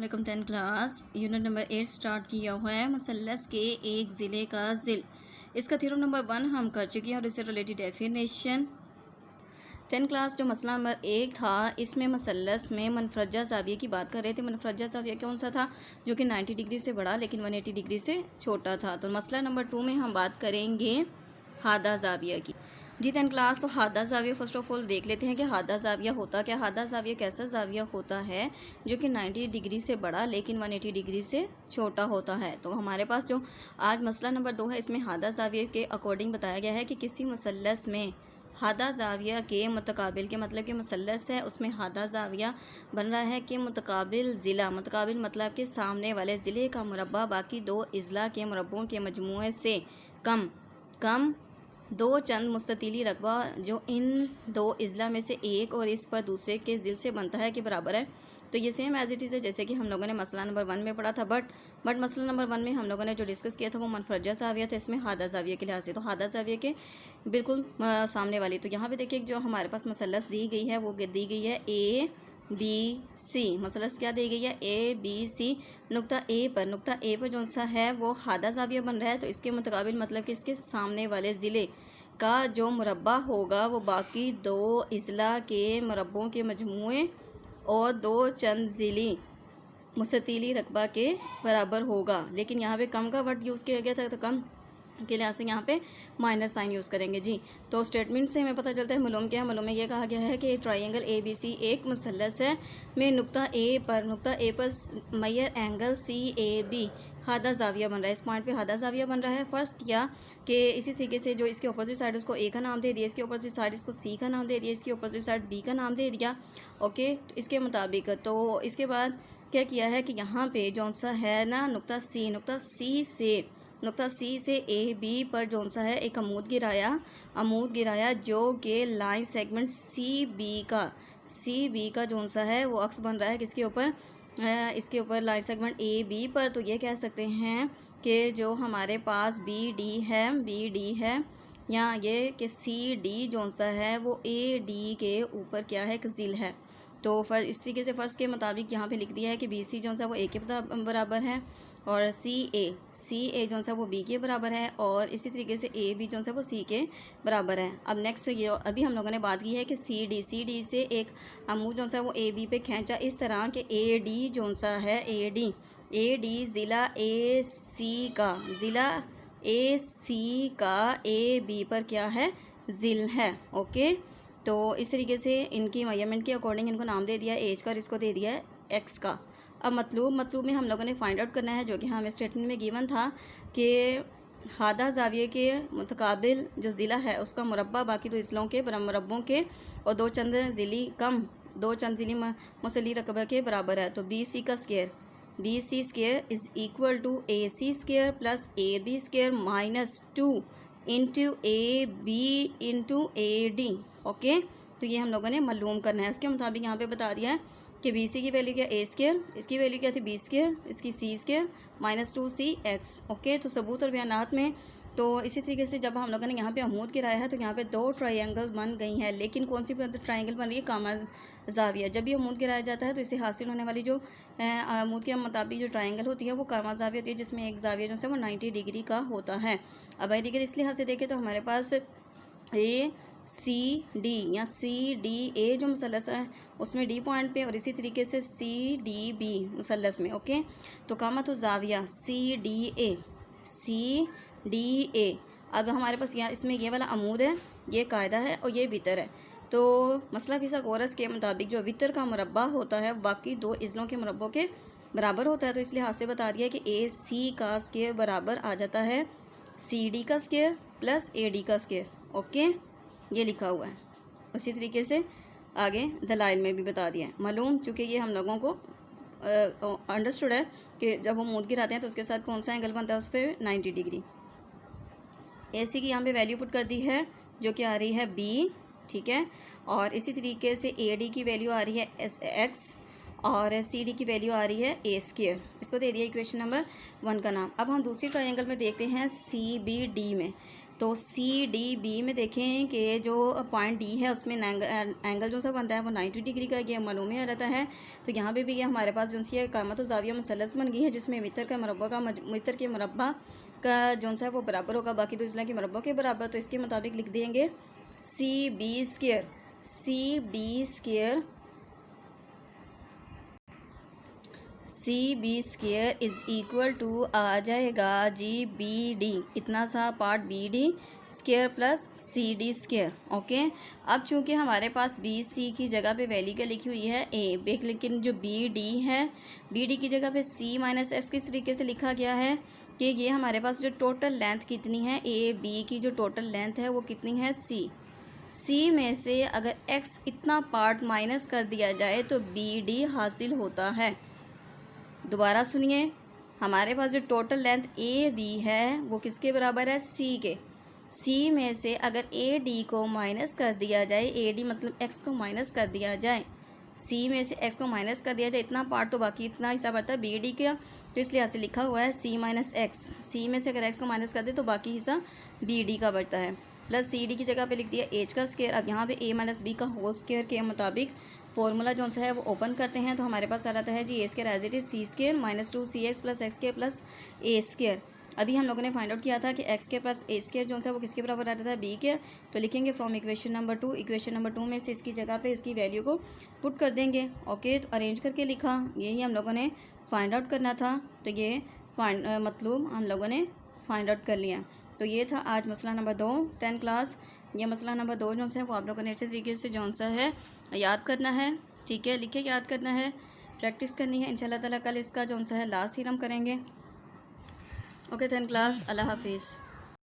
अस्सलाम 10 class unit number 8 start किया हुआ है। मसलस के एक ज़िले का ज़िल, इसका थ्योरम नंबर 1 हम कर चुके हैं और इससे रिलेटेड डेफिनेशन 10 क्लास जो मसला नंबर 1 था, इसमें मसलस में मनफरजा ज़ाविया की बात कर रहे थे। मनफरजा ज़ाविया कौन सा था? जो कि 90 डिग्री से बड़ा लेकिन 180 डिग्री से छोटा था। तो मसला नंबर 2 में हम बात करेंगे हादा ज़ाविया की। जी 10 क्लास, तो हादा ज़ाविया फर्स्ट ऑफ ऑल देख लेते हैं कि हादा ज़ाविया होता क्या। हादा ज़ाविया कैसा ज़ाविया होता है जो कि 90 डिग्री से बड़ा लेकिन 180 डिग्री से छोटा होता है। तो हमारे पास जो आज मसला नंबर 2 है, इसमें हादा ज़ाविया के अकॉर्डिंग बताया गया है कि किसी मुसल्लस में हादा ज़ाविया के मुतकाबिल के मतलब कि मुसल्लस है, उसमें हादा ज़ाविया बन रहा है कि मुतकाबिल ज़िला, मुतकाबिल मतलब कि सामने वाले ज़िले का मुरब्बा बाकी दो अज़ला के मुरब्बों के मजमूए से कम दो चंद मुस्ततीली रकबा जो इन दो अज़ला में से एक और इस पर दूसरे के ज़िल से बनता है के बराबर है। तो ये सेम एज इट इज़ है जैसे कि हम लोगों ने मसला नंबर 1 में पढ़ा था। बट मसला नंबर 1 में हम लोगों ने जो डिस्कस किया था वो मनफरजा ज़ाविया था, इसमें हादा ज़ाविया के लिहाज से। तो हादा ज़ाविया के बिल्कुल सामने वाली। तो यहाँ पे देखिए जो हमारे पास मसलस दी गई है वो दी गई है ABC। मसलस क्या दी गई है? ABC। नुक्ता ए पर जो सा है वो हादा ज़ाविया बन रहा है। तो इसके मुतकाबिल मतलब कि इसके सामने वाले ज़िले का जो मुरब्बा होगा वो बाकी दो अज़ला के मुरब्बों के मजमूए और दो चंद ज़िली मुस्ततीली रकबा के बराबर होगा। लेकिन यहाँ पे कम का वर्ड यूज़ किया गया था, तो कम के लिहाज से यहाँ पे माइनस साइन यूज़ करेंगे जी। तो स्टेटमेंट से हमें पता चलता है मालूम क्या है। मालूम में ये कहा गया है कि ट्रायंगल ABC एक मुसल्लस है में नुक्ता ए पर मयर एंगल CAB हादा ज़ाविया बन रहा है। इस पॉइंट पे हादा ज़ाविया बन रहा है। फर्स्ट किया कि इसी तरीके से जो इसके अपोजिट साइड उसको A का नाम दे दिया, इसके अपोजिट साइड इसको C का नाम दे दिया, इसके अपोजिट साइड B का नाम दे दिया। ओके, तो इसके मुताबिक तो इसके बाद क्या किया है कि यहाँ पे जौन सा है ना नुक्ता C से AB पर जौन सा है एक अमूद गिराया जो कि लाइन सेगमेंट CB का जौन सा है वो अक्स बन रहा है किसके ऊपर? इसके ऊपर लाइन सेगमेंट AB पर। तो ये कह सकते हैं कि जो हमारे पास BD है या ये कि CD जौन सा है वो AD के ऊपर क्या है? एक ज़िल है। तो इस तरीके से फ़र्स्ट के मुताबिक यहाँ पे लिख दिया है कि BC जो सा वो A के बराबर है और CA जो सा वो B के बराबर है और इसी तरीके से AB जो सा वो C के बराबर है। अब नेक्स्ट ये अभी हम लोगों ने बात की है कि CD से एक अमूद जो सा वो AB पे खींचा इस तरह के AD जो सा है AD ज़िला AC का AB पर क्या है? ज़िल है। ओके, तो इस तरीके से इनकी मेजरमेंट के अकॉर्डिंग इनको नाम दे दिया है एज का और इसको दे दिया है एक्स का। अब मतलूब में हम लोगों ने फाइंड आउट करना है जो कि हमें स्टेटमेंट में गिवन था कि हादा ज़ाविया के मुतकाबिल जो ज़िला है उसका मुरब्बा बाकी दो अज़लों के मुरब्बों के और दो चंद ज़िली मुसल्ली रकबा के बराबर है। तो BC square is equal to AC square plus AB square minus 2 into AB into AD। Okay, तो ये हम लोगों ने मालूम करना है। उसके मुताबिक यहाँ पे बता दिया है कि BC की वैल्यू क्या A स्क्वायर, इसकी वैल्यू क्या थी B स्क्वायर, इसकी C square minus 2CX। Okay, तो सबूत और बयानात में तो इसी तरीके से जब हम लोगों ने यहाँ पे अमूद गिराया है तो यहाँ पे दो ट्रायंगल बन गई हैं। लेकिन कौन सी ट्रायंगल बन रही है? कामा ज़ाविया। जब भी अमूद गिराया जाता है तो इसे हासिल होने वाली जो अमूद के मुताबिक जो ट्रायंगल होती है वो कामा ज़ाविया होती है, जिसमें एक ज़ाविया जो है वो 90 डिग्री का होता है। अब आई डिग्री इस लिहाज से देखें तो हमारे पास ACD या CDA जो मुसल्लस है उसमें D पॉइंट पे और इसी तरीके से CDB मुसल्लस में। ओके, तो कामा तो ज़ाविया CDA। अब हमारे पास यहाँ इसमें ये वाला अमूद है, ये कायदा है और ये वितर है। तो मसला फिसागोरस के मुताबिक जो वितर का मुरब्बा होता है बाकी दो अज़लों के मुरब्बों के बराबर होता है। तो इसलिए हाथ से बता दिया कि AC का स्क्वायर बराबर आ जाता है CD का स्क्वायर प्लस AD का स्क्वायर। ओके, ये लिखा हुआ है। उसी तरीके से आगे दलाइल में भी बता दिया है मालूम, चूँकि ये हम लोगों को अंडरस्टूड है कि जब हम मूद गिराते हैं तो उसके साथ कौन सा एंगल बनता है? उस पर 90 डिग्री। AC की यहाँ पे वैल्यू पुट कर दी है जो कि आ रही है B, ठीक है। और इसी तरीके से AD की वैल्यू आ रही है X और CD की वैल्यू आ रही है A स्क्वायर। इसको दे दिया इक्वेशन नंबर 1 का नाम। अब हम दूसरी ट्रायंगल में देखते हैं CBD में। तो सी डी बी में देखें कि जो पॉइंट डी है उसमें एंगल जो सा बनता है वो 90 डिग्री का ये मालूम ही रहता है। तो यहाँ पे भी ये हमारे पास जो सी कामत ज़ाविया मुसल्लस बन गई है, जिसमें मितर के मुरब्बा का जो सा है वो बराबर होगा बाकी तो इसलिए के मुरब्बों के बराबर। तो इसके मुताबिक लिख देंगे C B square is equal to आ जाएगा जी बी डी, इतना सा part B D square plus C D square. Okay, अब चूंकि हमारे पास बी सी की जगह पे वैल्यू क्या लिखी हुई है ए, लेकिन जो बी डी है, बी डी की जगह पे सी माइनस एस किस तरीके से लिखा गया है कि ये हमारे पास जो टोटल लेंथ कितनी है ए बी की, जो टोटल लेंथ है वो कितनी है सी में से अगर एक्स इतना पार्ट माइनस कर दिया जाए तो बी डी हासिल होता है। दोबारा सुनिए, हमारे पास जो टोटल लेंथ ए बी है वो किसके बराबर है सी के। सी में से अगर ए डी को माइनस कर दिया जाए, ए डी मतलब एक्स को माइनस कर दिया जाए, सी में से एक्स को माइनस कर दिया जाए, इतना पार्ट तो बाकी इतना हिस्सा बढ़ता है बी डी का, तो इसलिए ऐसे लिखा हुआ है सी माइनस एक्स। सी में से अगर एक्स को माइनस कर दे तो बाकी हिस्सा बी डी का बढ़ता है, प्लस सी डी की जगह पे लिख दिया एच का स्क्वायर। अब यहाँ पे ए माइनस बी का होल स्क्वायर के मुताबिक फॉर्मूला जो सा है वो ओपन करते हैं, तो हमारे पास आ रहा है G A square as it is C square minus 2cx plus x square plus A square. अभी हम लोगों ने फाइंड आउट किया था कि एक्स के प्लस ए स्क्वायर जो है वो किसके बराबर आता था बी के। तो लिखेंगे from equation number 2, equation number 2 में से इसकी जगह पे इसकी वैल्यू को पुट कर देंगे। ओके, तो अरेंज करके लिखा, यही हम लोगों ने फाइंड आउट करना था, तो ये मतलब हम लोगों ने फाइंड आउट कर लिया। तो ये था आज मसला नंबर 2 10 क्लास। ये मसला नंबर 2 जो है वो आप लोगों ने अच्छे तरीके से जो सा है याद करना है, ठीक है, लिखे याद करना है, प्रैक्टिस करनी है। इंशाल्लाह ताला कल इसका जो सा है लास्ट थ्योरम करेंगे। ओके 10 क्लास, अल्लाह हाफिज़।